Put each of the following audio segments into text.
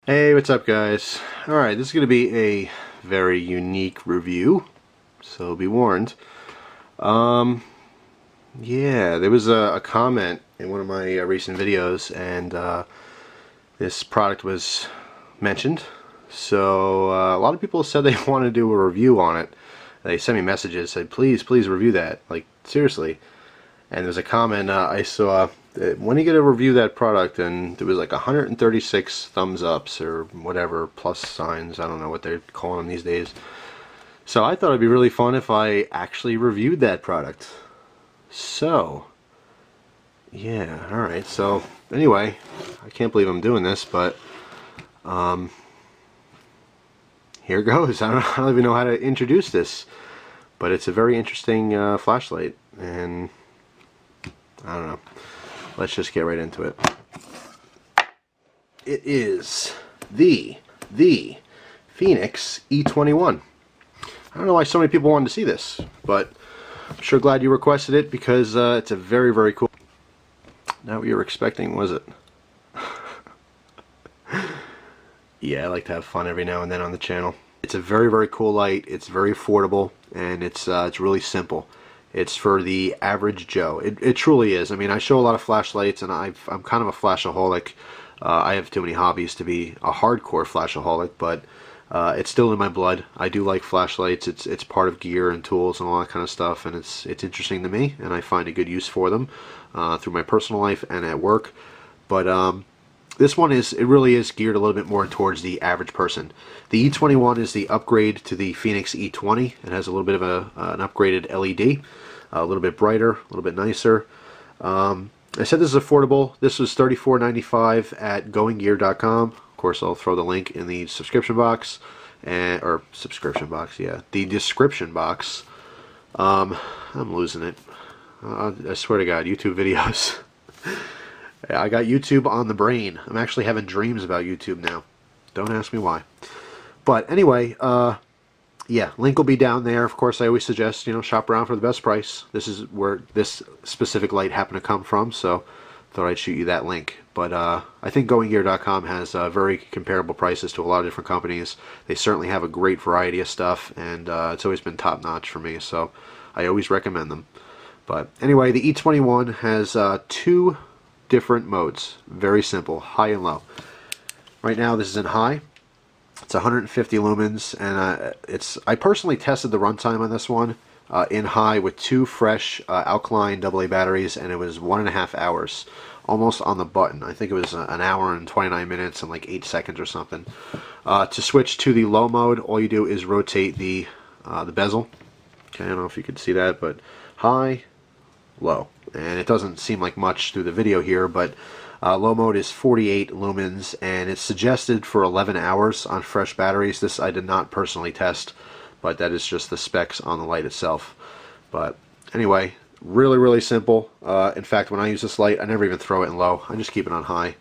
Hey, what's up guys? Alright, this is going to be a very unique review, so be warned. Yeah, there was a comment in one of my recent videos and this product was mentioned. So a lot of people said they want to do a review on it. They sent me messages, said please review that, like seriously. And there's a comment I saw that when you get to review that product, and there was like 136 thumbs ups or whatever, plus signs, I don't know what they're calling them these days. So I thought it'd be really fun if I actually reviewed that product. So yeah, alright, so anyway, I can't believe I'm doing this, but here goes. I don't even know how to introduce this, but it's a very interesting flashlight, and I don't know. Let's just get right into it. It is the Fenix E21. I don't know why so many people wanted to see this, but I'm sure glad you requested it because it's a very cool. Not what you were expecting, was it? Yeah, I like to have fun every now and then on the channel. It's a very cool light. It's very affordable, and it's really simple. It's for the average Joe. It truly is. I mean, I show a lot of flashlights, and I'm kind of a flashaholic. I have too many hobbies to be a hardcore flashaholic, but it's still in my blood. I do like flashlights. It's part of gear and tools and all that kind of stuff, and it's interesting to me, and I find a good use for them through my personal life and at work. But this one it really is geared a little bit more towards the average person. The E21 is the upgrade to the Fenix E20. It has a little bit of an upgraded LED, a little bit brighter, a little bit nicer. I said this is affordable. This was $34.95 at goinggear.com. Of course, I'll throw the link in the subscription box, or subscription box, yeah, the description box. I'm losing it. I swear to God, YouTube videos. I got YouTube on the brain. I'm actually having dreams about YouTube now. Don't ask me why. But anyway, yeah, link will be down there. Of course, I always suggest, shop around for the best price. This is where this specific light happened to come from, so thought I'd shoot you that link. But I think goinggear.com has very comparable prices to a lot of different companies. They certainly have a great variety of stuff, and it's always been top-notch for me, so I always recommend them. But anyway, the E21 has two different modes. Very simple, high and low. Right now this is in high. It's 150 lumens, and I personally tested the runtime on this one in high with two fresh alkaline AA batteries, and it was 1.5 hours, almost on the button. I think it was an hour and 29 minutes and like 8 seconds or something. To switch to the low mode, all you do is rotate the bezel. Okay, I don't know if you can see that, but high, low. And it doesn't seem like much through the video here, but low mode is 48 lumens, and it's suggested for 11 hours on fresh batteries. This I did not personally test, but that is just the specs on the light itself. But anyway, really simple. In fact, when I use this light, I never even throw it in low. I just keep it on high.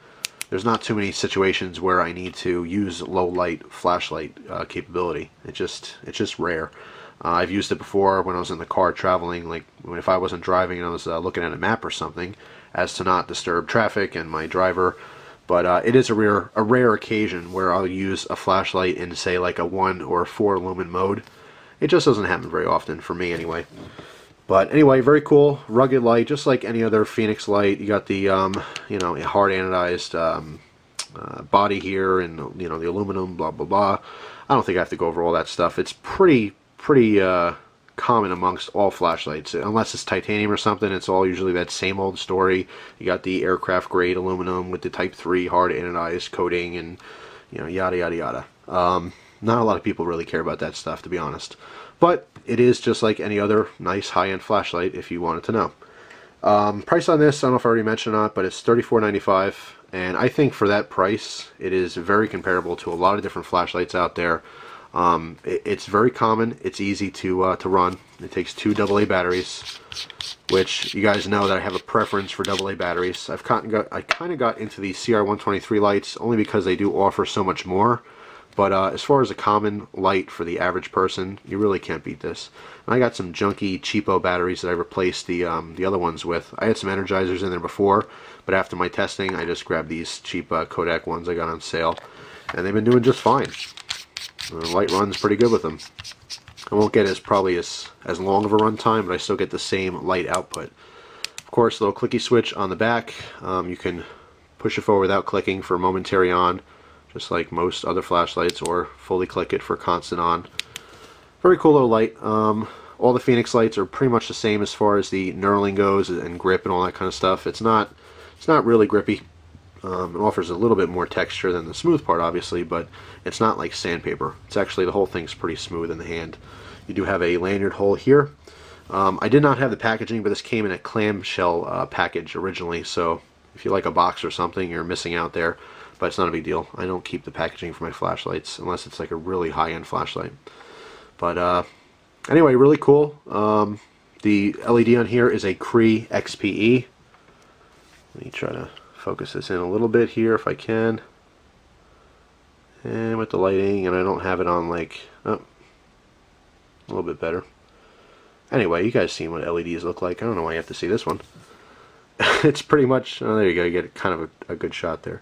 There's not too many situations where I need to use low light flashlight capability. It's just rare. I've used it before when I was in the car traveling, like if I wasn't driving and I was looking at a map or something, as to not disturb traffic and my driver. But it is a rare occasion where I'll use a flashlight in, say, like a 1 or 4 lumen mode. It just doesn't happen very often, for me anyway. But anyway, very cool, rugged light, just like any other Fenix light. You got the, hard anodized body here, and the aluminum, blah blah blah. I don't think I have to go over all that stuff. It's pretty common amongst all flashlights, unless it's titanium or something. It's all usually that same old story. You got the aircraft grade aluminum with the type 3 hard anodized coating, and yada yada. Not a lot of people really care about that stuff, to be honest, but it is just like any other nice high-end flashlight if you wanted to know. Price on this, I don't know if I already mentioned or not, but it's $34.95, and I think for that price it is very comparable to a lot of different flashlights out there. It's very common. It's easy to run. It takes 2 AA batteries, which you guys know that I have a preference for AA batteries. I kind of got into the CR123 lights only because they do offer so much more. But as far as a common light for the average person, you really can't beat this. And I got some junky, cheapo batteries that I replaced the other ones with. I had some Energizers in there before, but after my testing, I just grabbed these cheap Kodak ones I got on sale. and they've been doing just fine. The light runs pretty good with them. I won't get probably as long of a run time, but I still get the same light output. Of course, little clicky switch on the back. You can push it forward without clicking for momentary on, just like most other flashlights, or fully click it for constant on. Very cool little light. All the Phoenix lights are pretty much the same as far as the knurling goes and grip and all that kind of stuff. It's not really grippy. It offers a little bit more texture than the smooth part, obviously, but it's not like sandpaper. It's actually, the whole thing's pretty smooth in the hand. You do have a lanyard hole here. I did not have the packaging, but this came in a clamshell package originally, so if you like a box or something, you're missing out there, but it's not a big deal. I don't keep the packaging for my flashlights unless it's like a really high-end flashlight. But anyway, really cool. The LED on here is a Cree XPE. Let me try to focus this in a little bit here if I can. And with the lighting, and I don't have it on like, oh, a little bit better. Anyway, you guys seen what LEDs look like. I don't know why you have to see this one. It's pretty much, oh, there you go, you get kind of a good shot there.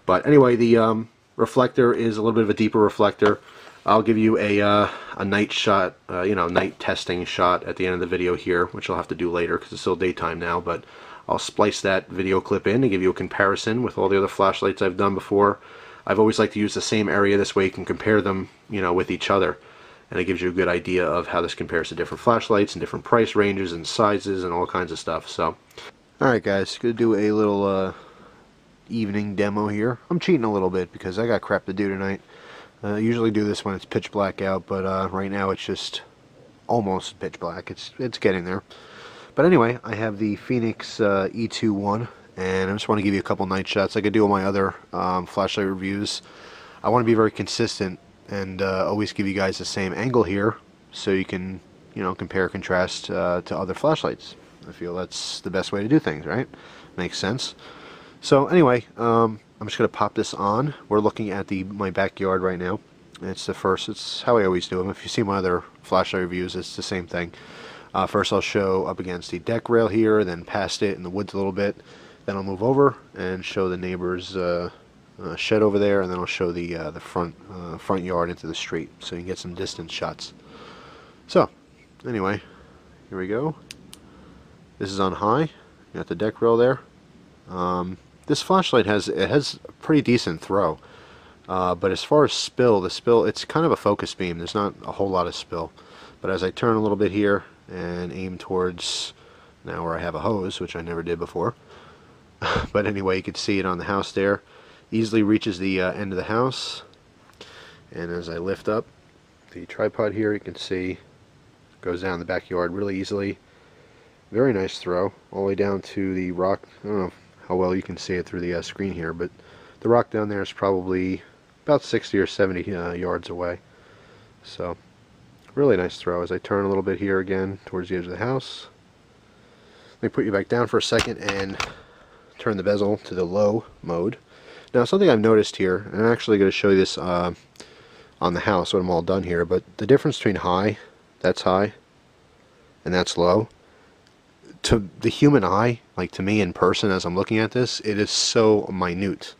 But anyway, the reflector is a little bit of a deeper reflector. I'll give you a night shot, night testing shot at the end of the video here, which I'll have to do later because it's still daytime now, but I'll splice that video clip in and give you a comparison with all the other flashlights I've done before. I've always liked to use the same area, this way you can compare them, with each other. And it gives you a good idea of how this compares to different flashlights and different price ranges and sizes and all kinds of stuff. So, alright guys, gonna do a little evening demo here. I'm cheating a little bit because I got crap to do tonight. I usually do this when it's pitch black out, but right now it's just almost pitch black. It's getting there. But anyway, I have the Phoenix E2-1, and I just want to give you a couple night shots like I do on my other flashlight reviews. I want to be very consistent and always give you guys the same angle here, so you can, compare contrast to other flashlights. I feel that's the best way to do things, right? Makes sense. So anyway, I'm just going to pop this on. We're looking at my backyard right now. It's how I always do them. If you see my other flashlight reviews, it's the same thing. First I'll show up against the deck rail here, then past it in the woods a little bit. Then I'll move over and show the neighbor's shed over there, and then I'll show the front yard into the street, so you can get some distance shots. So anyway, here we go. This is on high. You got the deck rail there. This flashlight has a pretty decent throw, but as far as spill, it's kind of a focus beam. There's not a whole lot of spill, but as I turn a little bit here and aim towards now where I have a hose, which I never did before, but anyway, you can see it on the house there. Easily reaches the end of the house, and as I lift up the tripod here, you can see it goes down the backyard really easily. Very nice throw all the way down to the rock. I don't know how well you can see it through the screen here, but the rock down there is probably about 60 or 70 yards away. So really nice throw. As I turn a little bit here again towards the edge of the house, let me put you back down for a second and turn the bezel to the low mode. Now, something I've noticed here, and I'm actually going to show you this on the house when I'm all done here, but the difference between that's high, and that's low, to the human eye, like to me in person as I'm looking at this, it is so minute.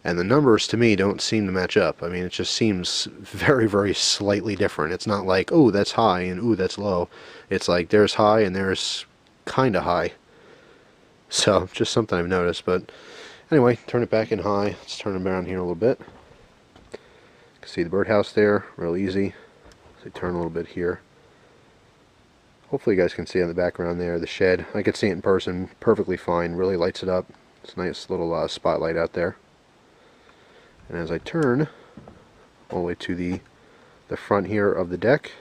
And the numbers to me don't seem to match up. I mean, it just seems very, very slightly different. It's not like, oh, that's high and ooh, that's low. It's like there's high and there's kind of high. So, just something I've noticed, but anyway, turn it back in high. Let's turn it around here a little bit. You can see the birdhouse there, real easy. So turn a little bit here. Hopefully you guys can see in the background there, the shed. I could see it in person perfectly fine, really lights it up. It's a nice little spotlight out there. And as I turn all the way to the front here of the deck,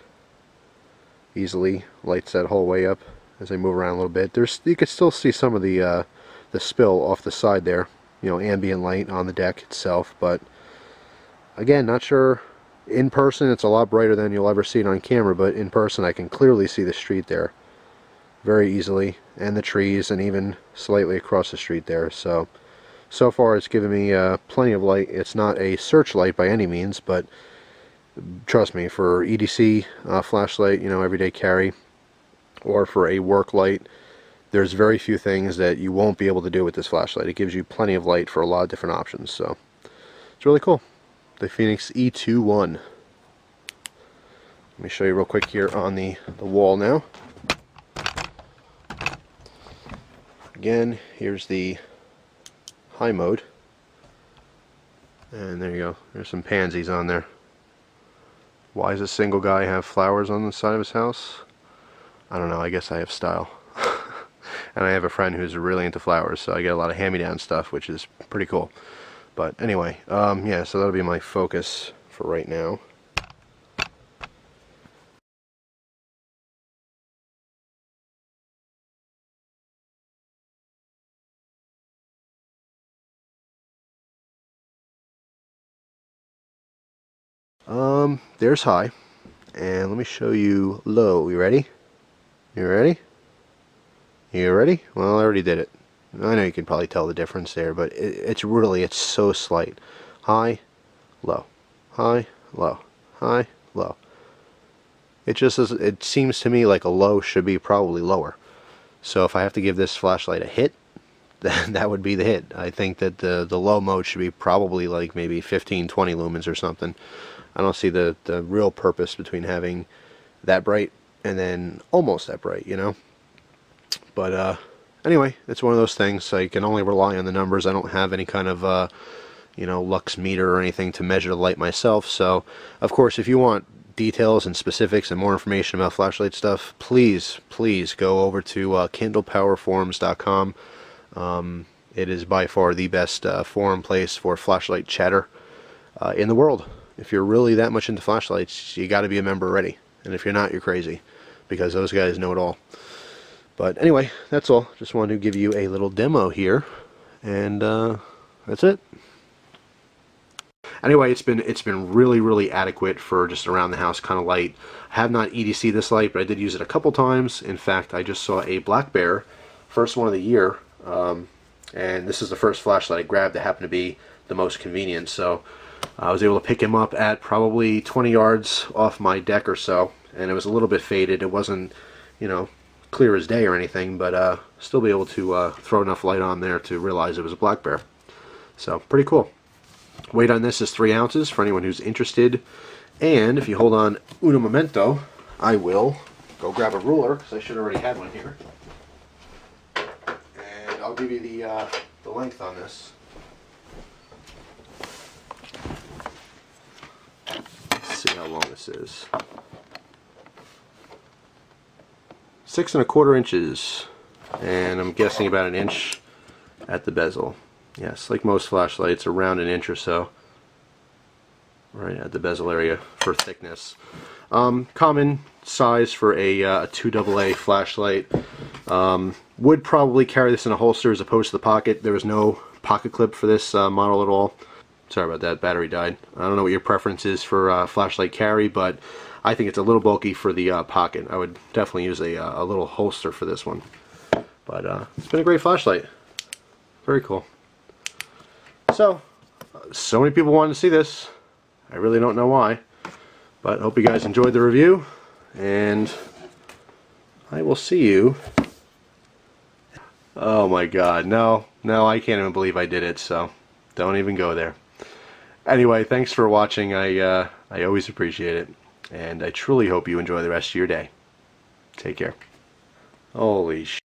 easily lights that whole way up. As I move around a little bit, you can still see some of the spill off the side there, ambient light on the deck itself, but again, not sure. In person it's a lot brighter than you'll ever see it on camera, but in person I can clearly see the street there very easily, and the trees, and even slightly across the street there. So far it's given me plenty of light. It's not a searchlight by any means, but trust me, for EDC flashlight, everyday carry, or for a work light, there's very few things that you won't be able to do with this flashlight. It gives you plenty of light for a lot of different options, so it's really cool. the Phoenix E2-1. Let me show you real quick here on the wall now. Again, here's the high mode. And there you go. There's some pansies on there. Why does a single guy have flowers on the side of his house? I don't know. I guess I have style. And I have a friend who's really into flowers, so I get a lot of hand-me-down stuff, which is pretty cool. But anyway, yeah, so that'll be my focus for right now. There's high, and let me show you low. You ready? You ready? You ready? Well, I already did it. I know you can probably tell the difference there, but it's so slight. High, low, high, low, high, low. It seems to me like a low should be probably lower. So if I have to give this flashlight a hit, then that would be the hit. I think that the low mode should be probably like maybe 15, 20 lumens or something. I don't see the real purpose between having that bright and then almost that bright, you know. But anyway, it's one of those things. I can only rely on the numbers. I don't have any kind of you know, lux meter or anything to measure the light myself. So of course, if you want details and specifics and more information about flashlight stuff, please go over to candlepowerforums.com. It is by far the best forum place for flashlight chatter in the world. If you're really that much into flashlights, you got to be a member already. And if you're not, you're crazy, because those guys know it all. But anyway, that's all. Just wanted to give you a little demo here, and that's it. Anyway, it's been really adequate for just around the house kind of light. I have not EDC this light, but I did use it a couple times. In fact, I just saw a black bear, first one of the year, and this is the first flashlight I grabbed that happened to be the most convenient. So I was able to pick him up at probably 20 yards off my deck or so, and it was a little bit faded. It wasn't, you know, clear as day or anything, but still be able to throw enough light on there to realize it was a black bear. So pretty cool. Weight on this is 3 ounces for anyone who's interested, and if you hold on uno momento, I will go grab a ruler, because I should already have one here, and I'll give you the length on this. Let's see how long this is. 6 1/4 inches, and I'm guessing about an inch at the bezel. Yes, like most flashlights, around an inch or so, right at the bezel area for thickness. Common size for a 2AA flashlight. Would probably carry this in a holster as opposed to the pocket. There was no pocket clip for this model at all. Sorry about that, battery died. I don't know what your preference is for flashlight carry, but I think it's a little bulky for the pocket. I would definitely use a little holster for this one. But it's been a great flashlight. Very cool. So many people wanted to see this. I really don't know why. But I hope you guys enjoyed the review. And I will see you. Oh my god, no, I can't even believe I did it, so don't even go there. Anyway, thanks for watching. I always appreciate it. And I truly hope you enjoy the rest of your day. Take care. Holy sh**.